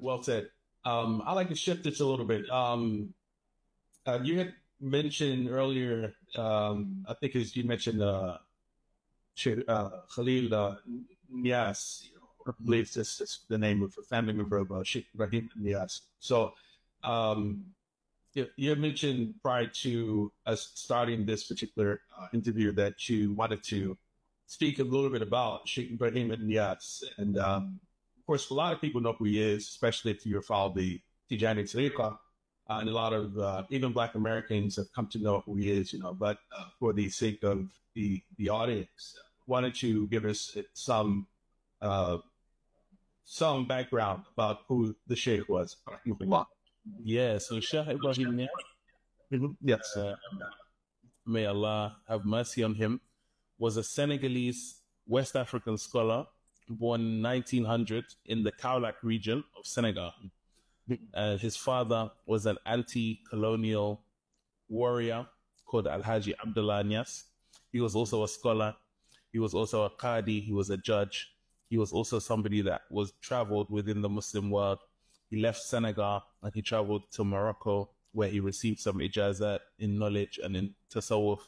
well said. I like to shift this a little bit. You had mentioned earlier, I think as you mentioned, Khalil Niyass, I believe this is the name of a family member of Sheikh Ibrahim Niyass. So, um, you had mentioned prior to us starting this particular interview that you wanted to speak a little bit about Sheikh Ibrahim Niyass. And of course, a lot of people know who he is, especially if you follow the Tijani Tariqa. And a lot of even Black Americans have come to know who he is, but for the sake of the audience, why don't you give us uh, some background about who the Sheikh was? Yeah, so Sheikh Ibrahim Niass, Yes. may Allah have mercy on him, was a Senegalese West African scholar born in 1900 in the Kaolack region of Senegal. His father was an anti-colonial warrior called Alhaji Abdullah Niass. He was also a scholar. He was also a qadi. He was a judge. He was also somebody that was traveled within the Muslim world. He left Senegal and he traveled to Morocco, where he received some ijazat in knowledge and in tasawwuf.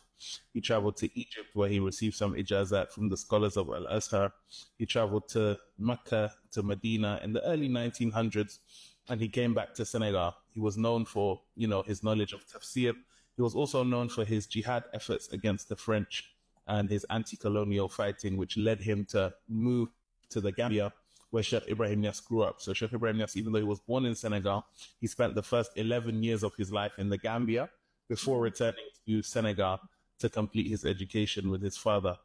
He traveled to Egypt, where he received some ijazat from the scholars of Al-Azhar. He traveled to Mecca, to Medina in the early 1900s, and he came back to Senegal. He was known for, his knowledge of tafsir. He was also known for his jihad efforts against the French and his anti-colonial fighting, which led him to move to the Gambia, where Sheikh Ibrahim Niass grew up. So Sheikh Ibrahim Niass, even though he was born in Senegal, he spent the first 11 years of his life in the Gambia before returning to Senegal to complete his education with his father.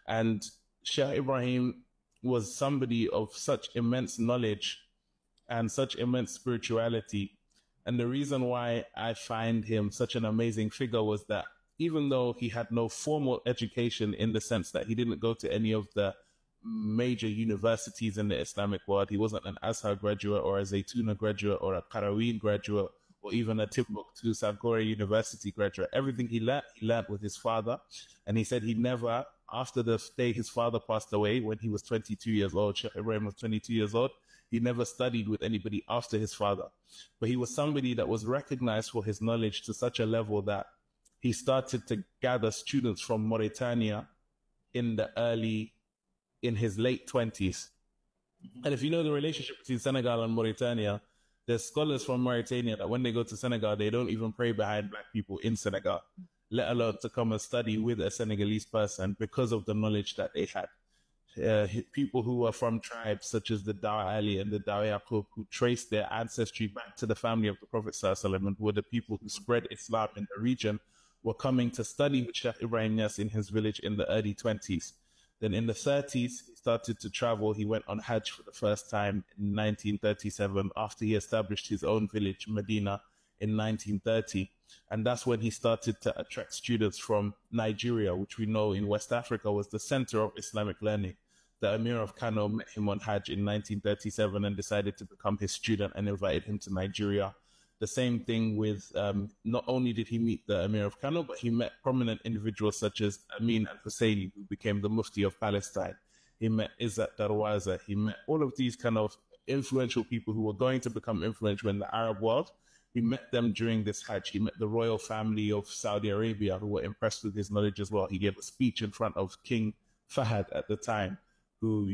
And Sheikh Ibrahim was somebody of such immense knowledge and such immense spirituality. And the reason why I find him such an amazing figure was that even though he had no formal education, in the sense that he didn't go to any of the major universities in the Islamic world, he wasn't an Azhar graduate or a Zaytuna graduate or a Qaraween graduate or even a Timbuktu Sankore University graduate. Everything he learned with his father. And he said he never, after the day his father passed away, when he was 22 years old, Sheikh Ibrahim was 22 years old, he never studied with anybody after his father. But he was somebody that was recognized for his knowledge to such a level that he started to gather students from Mauritania in his late 20s. And if you know the relationship between Senegal and Mauritania, there's scholars from Mauritania that when they go to Senegal, they don't even pray behind Black people in Senegal, let alone to come and study with a Senegalese person, because of the knowledge that they had. People who were from tribes such as the Dawa Ali and the Dawa Yaqub, who traced their ancestry back to the family of the Prophet ﷺ, and were the people who spread Islam in the region, were coming to study with Sheikh Ibrahim Niass in his village in the early 20s. Then in the 30s, he started to travel. He went on Hajj for the first time in 1937 after he established his own village, Medina, in 1930. And that's when he started to attract students from Nigeria, which we know in West Africa was the center of Islamic learning. The Emir of Kano met him on Hajj in 1937 and decided to become his student and invited him to Nigeria. The same thing with, not only did he meet the Emir of Kano, but he met prominent individuals such as Amin al-Husseini, who became the Mufti of Palestine. He met Izzat Darwaza. He met all of these kind of influential people who were going to become influential in the Arab world. He met them during this Hajj. He met the royal family of Saudi Arabia, who were impressed with his knowledge as well. He gave a speech in front of King Fahad at the time, who,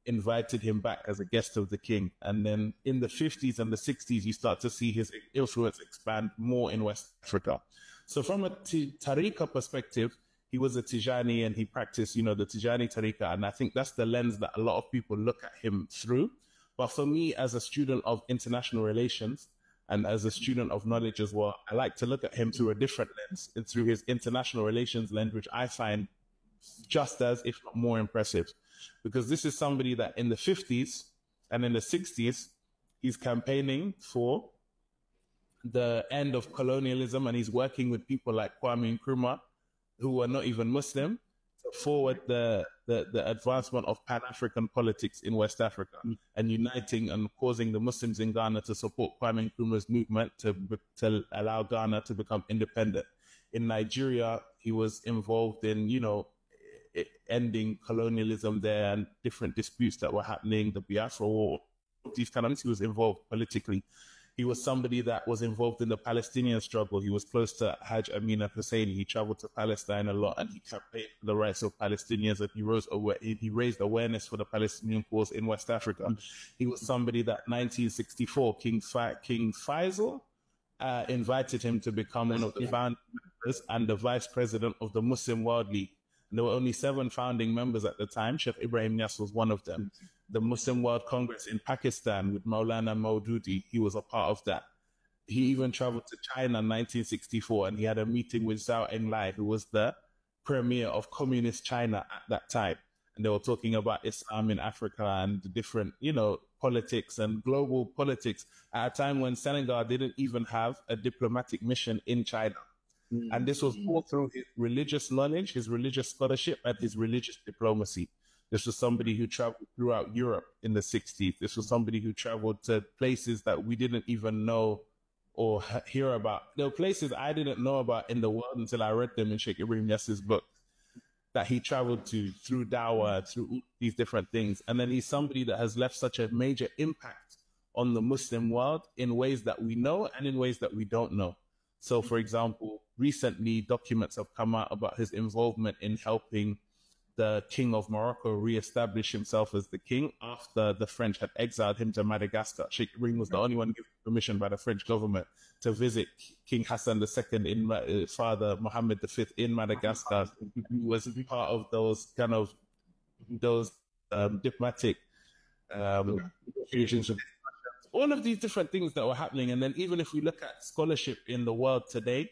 invited him back as a guest of the king. And then in the 50s and the 60s, you start to see his influence expand more in West Africa. So from a Tariqa perspective, he was a Tijani and he practiced, the Tijani Tariqa. And I think that's the lens that a lot of people look at him through. But for me, as a student of international relations and as a student of knowledge as well, I like to look at him through a different lens, and through his international relations lens, which I find just as, if not more impressive. Because this is somebody that in the 50s and in the 60s, he's campaigning for the end of colonialism, and he's working with people like Kwame Nkrumah, who are not even Muslim, to forward the advancement of Pan-African politics in West Africa, and uniting and causing the Muslims in Ghana to support Kwame Nkrumah's movement to allow Ghana to become independent. In Nigeria, he was involved in, ending colonialism there and different disputes that were happening, the Biafra War, these kind of things. He was involved politically. He was somebody that was involved in the Palestinian struggle. He was close to Hajj Amin al-Husseini. He traveled to Palestine a lot, and he campaigned for the rights of Palestinians, and he raised awareness for the Palestinian cause in West Africa. He was somebody that 1964 King Faisal invited him to become one of the founding members and the vice president of the Muslim World League. And there were only 7 founding members at the time. Sheikh Ibrahim Niyass was one of them. The Muslim World Congress in Pakistan with Maulana Maududi, he was a part of that. He even traveled to China in 1964, and he had a meeting with Zhou Enlai, who was the premier of communist China at that time. And they were talking about Islam in Africa and the different, politics and global politics at a time when Senegal didn't even have a diplomatic mission in China. And this was all through his religious knowledge, his religious scholarship, and his religious diplomacy. This was somebody who traveled throughout Europe in the 60s. This was somebody who traveled to places that we didn't even know or hear about. There were places I didn't know about in the world until I read them in Sheikh Ibrahim Niass's book, that he traveled to through Dawah, through these different things. And then he's somebody that has left such a major impact on the Muslim world in ways that we know and in ways that we don't know. So, for example, recently documents have come out about his involvement in helping the King of Morocco re-establish himself as the king after the French had exiled him to Madagascar. Sheikh Ibrahim was the only one given permission by the French government to visit King Hassan II in Father Mohammed V in Madagascar. He was part of those diplomatic fusions, all of these different things that were happening. And then even if we look at scholarship in the world today,